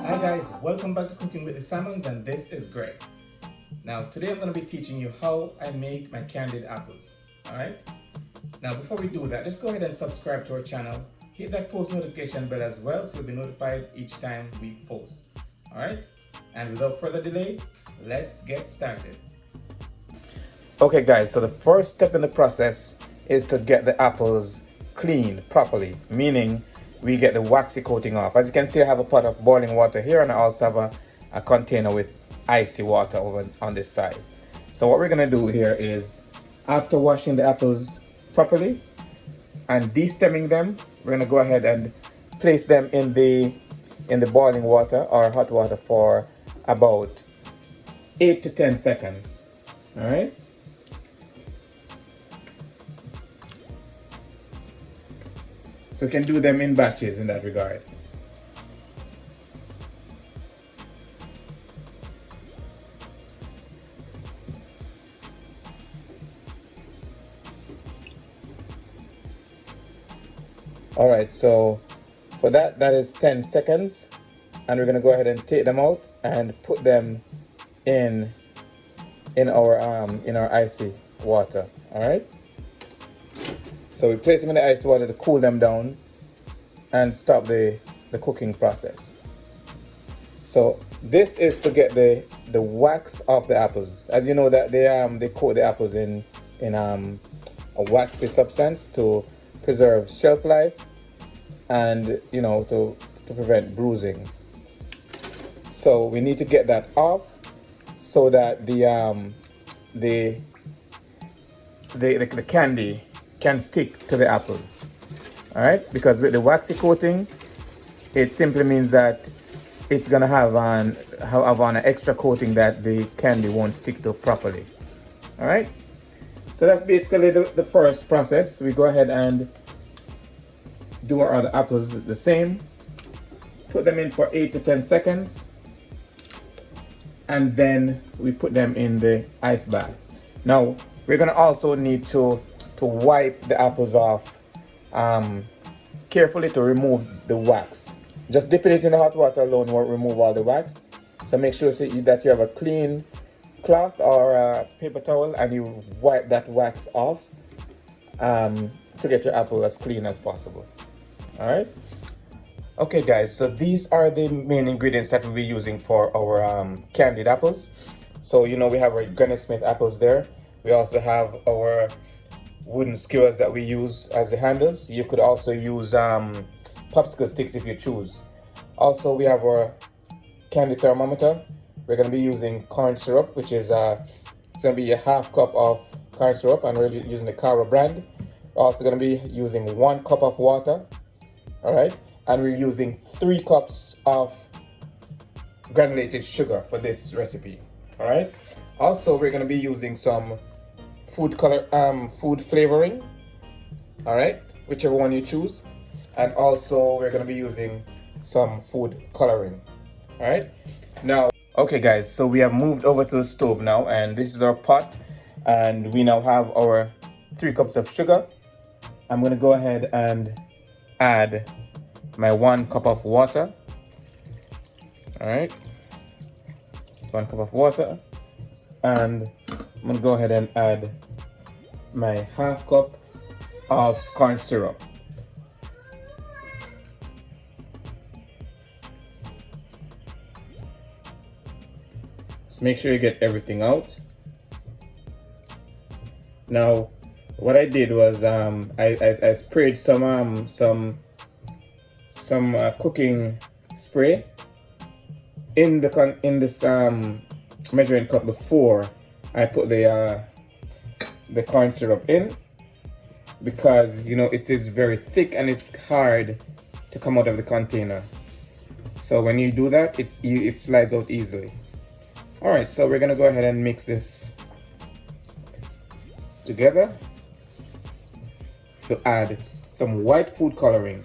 Hi guys, welcome back to Cooking with the Salmons, and this is Greg. Now today I'm going to be teaching you how I make my candied apples. Alright? Now before we do that, just go ahead and subscribe to our channel. Hit that post notification bell as well so you'll be notified each time we post. Alright? And without further delay, let's get started. Okay guys, so the first step in the process is to get the apples cleaned properly, meaning we get the waxy coating off. As you can see, I have a pot of boiling water here, and I also have a container with icy water over on this side. So what we're gonna do here is, after washing the apples properly and de-stemming them, we're gonna go ahead and place them in the boiling water or hot water for about 8 to 10 seconds. All right. So we can do them in batches in that regard. All right, so for that is 10 seconds, and we're gonna go ahead and take them out and put them in our icy water. All right. So we place them in the ice water to cool them down and stop the cooking process. So this is to get the wax off the apples. As you know that they coat the apples in a waxy substance to preserve shelf life and to prevent bruising. So we need to get that off so that the candy can stick to the apples. All right, because with the waxy coating, it simply means that it's gonna have an extra coating that the candy won't stick to properly. All right, so that's basically the first process. We go ahead and do our other apples the same. Put them in for 8 to 10 seconds, and then we put them in the ice bath. Now we're gonna also need to wipe the apples off carefully to remove the wax. Just dipping it in the hot water alone won't remove all the wax. So make sure that you have a clean cloth or a paper towel and you wipe that wax off to get your apple as clean as possible. All right. Okay guys, so these are the main ingredients that we'll be using for our candied apples. So we have our Granny Smith apples there. We also have our wooden skewers that we use as the handles. You could also use popsicle sticks if you choose. Also, we have our candy thermometer. We're going to be using corn syrup, which is it's going to be a half cup of corn syrup, and we're using the Caro brand. We're also going to be using 1 cup of water. All right, and we're using 3 cups of granulated sugar for this recipe. All right. Also, we're going to be using some food flavoring, all right, whichever one you choose, and also we're going to be using some food coloring. All right, now okay guys, so we have moved over to the stove now, and this is our pot, and we now have our 3 cups of sugar. I'm going to go ahead and add my 1 cup of water. All right, 1 cup of water, and I'm going to go ahead and add my half cup of corn syrup. Just make sure you get everything out. Now, what I did was I sprayed some cooking spray in this measuring cup before I put the corn syrup in, because it is very thick and it's hard to come out of the container. So when you do that, it slides out easily. All right, so we're gonna go ahead and mix this together to add some white food coloring.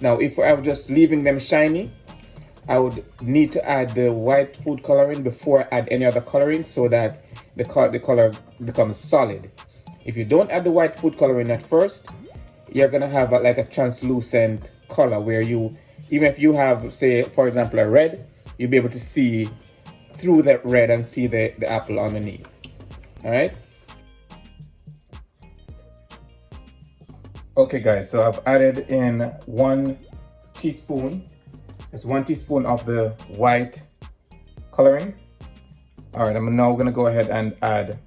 Now, if I was just leaving them shiny, I would need to add the white food coloring before I add any other coloring, so that the color becomes solid. If you don't add the white food coloring at first, you're gonna have like a translucent color where even if you have, say for example, a red, you'll be able to see through that red and see the apple underneath. All right. Okay guys, so I've added in 1 teaspoon. It's 1 teaspoon of the white coloring. All right, I'm now gonna go ahead and add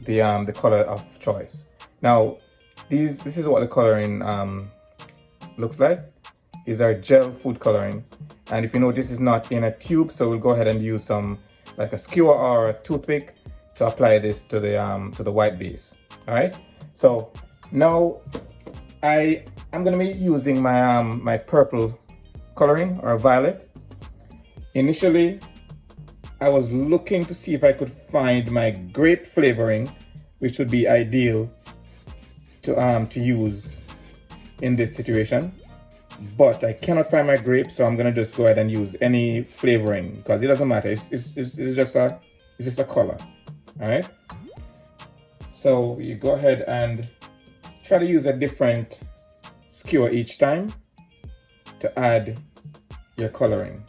the color of choice. Now, this is what the coloring looks like. These are gel food coloring, and if you notice, this is not in a tube, so we'll go ahead and use some like a skewer or a toothpick to apply this to the white base. All right. So now I'm gonna be using my my purple coloring or violet. Initially, I was looking to see if I could find my grape flavoring, which would be ideal to use in this situation. But I cannot find my grape, so I'm gonna just go ahead and use any flavoring because it doesn't matter. It's just a color. All right. So you go ahead and try to use a different skewer each time to add your coloring,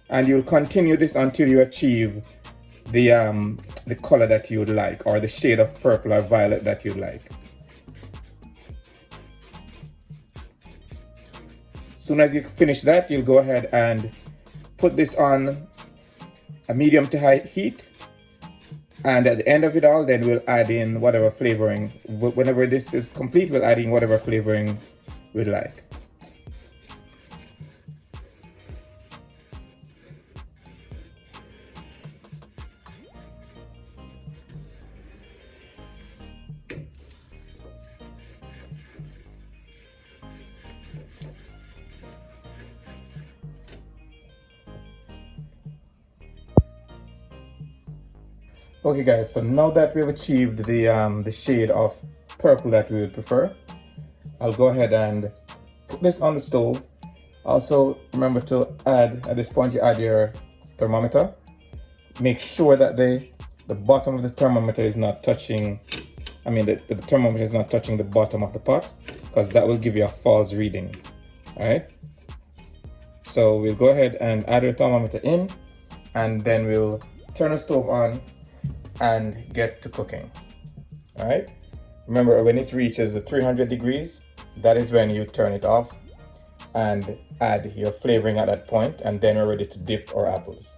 and you'll continue this until you achieve the color that you would like, or the shade of purple or violet that you'd like. Soon as you finish that, you'll go ahead and put this on a medium to high heat, and at the end of it all, then we'll add in whatever flavoring. Whenever this is complete, we'll add in whatever flavoring we'd like. Okay guys, so now that we've achieved the shade of purple that we would prefer, I'll go ahead and put this on the stove. Also remember to add, at this point you add your thermometer. Make sure that the bottom of the thermometer is not touching, the thermometer is not touching the bottom of the pot, because that will give you a false reading. Alright, so we'll go ahead and add our thermometer in, and then we'll turn the stove on and get to cooking. All right, remember when it reaches the 300 degrees, that is when you turn it off and add your flavoring at that point, and then we're ready to dip our apples.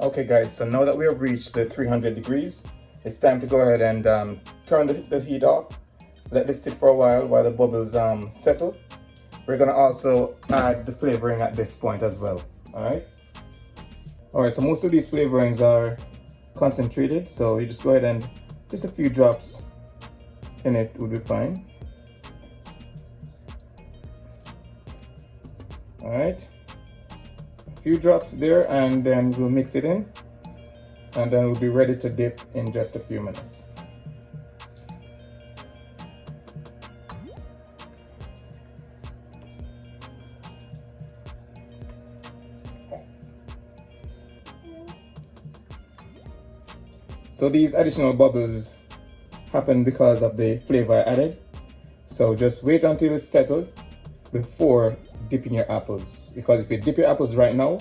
Okay guys, so now that we have reached the 300 degrees, it's time to go ahead and turn the heat off. Let this sit for a while the bubbles settle. We're gonna also add the flavoring at this point as well. All right. Alright, so most of these flavorings are concentrated, so you just go ahead and just a few drops in it would be fine. Alright, a few drops there, and then we'll mix it in, and then we'll be ready to dip in just a few minutes. So these additional bubbles happen because of the flavor I added. So just wait until it's settled before dipping your apples, because if you dip your apples right now,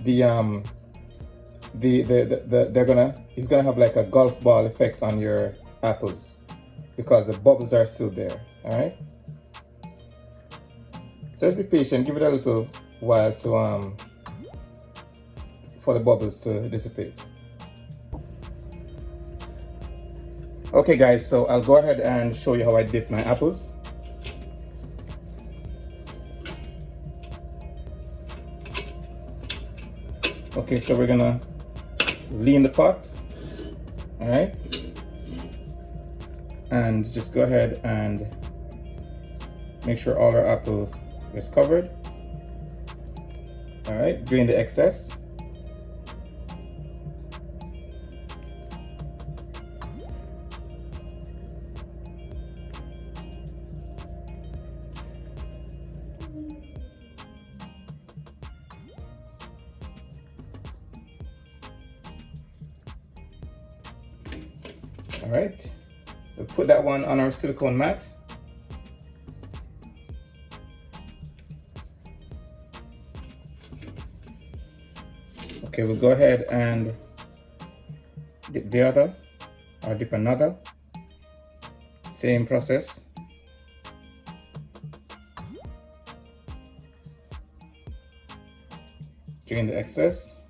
it's gonna have like a golf ball effect on your apples because the bubbles are still there. All right. So just be patient. Give it a little while to for the bubbles to dissipate. Okay guys, so I'll go ahead and show you how I dip my apples. Okay, so we're gonna lean the pot, all right? And just go ahead and make sure all our apple is covered. All right, drain the excess. All right, we'll put that one on our silicone mat. Okay, we'll go ahead and dip the other, or dip another. Same process. Drain the excess.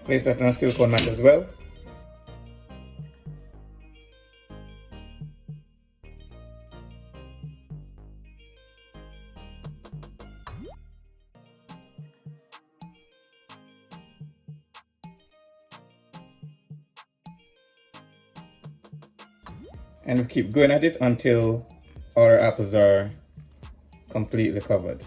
Place that on a silicone mat as well. And we keep going at it until our apples are completely covered.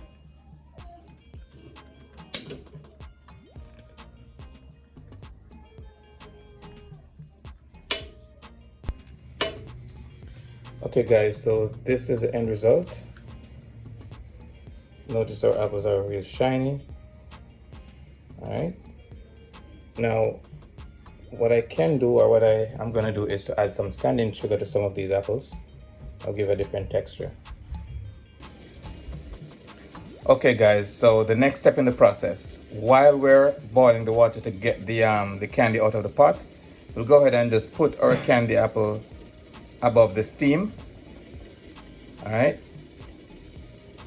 Okay guys, so this is the end result. Notice our apples are really shiny. Alright. Now what I can do, or what I'm gonna do, is to add some sanding sugar to some of these apples. I'll give a different texture. Okay guys, so the next step in the process, while we're boiling the water to get the candy out of the pot, we'll go ahead and just put our candy apple above the steam. Alright,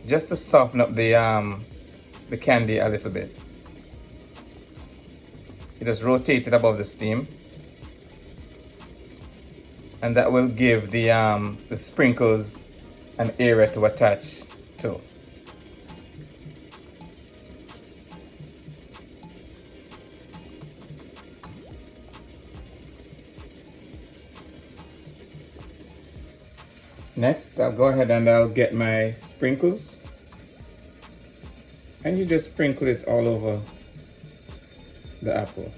just to soften up the candy a little bit. You just rotate it above the steam, and that will give the sprinkles an area to attach to. Next, I'll go ahead and I'll get my sprinkles, and you just sprinkle it all over the apple.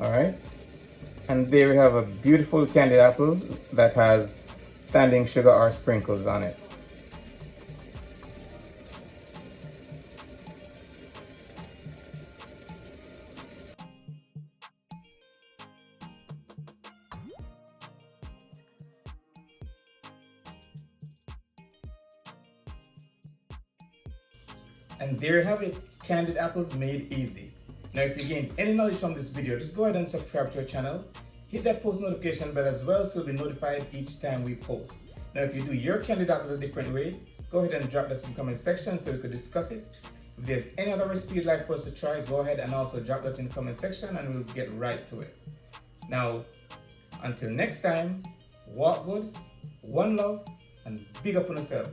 Alright, and there we have a beautiful candied apple that has sanding sugar or sprinkles on it. And there you have it, candied apples made easy. Now if you gained any knowledge from this video, just go ahead and subscribe to our channel. Hit that post notification bell as well so you'll be notified each time we post. Now if you do your candied apples a different way, go ahead and drop that in the comment section so we could discuss it. If there's any other recipe you'd like for us to try, go ahead and also drop that in the comment section and we'll get right to it. Now, until next time, walk good, one love, and big up on yourself.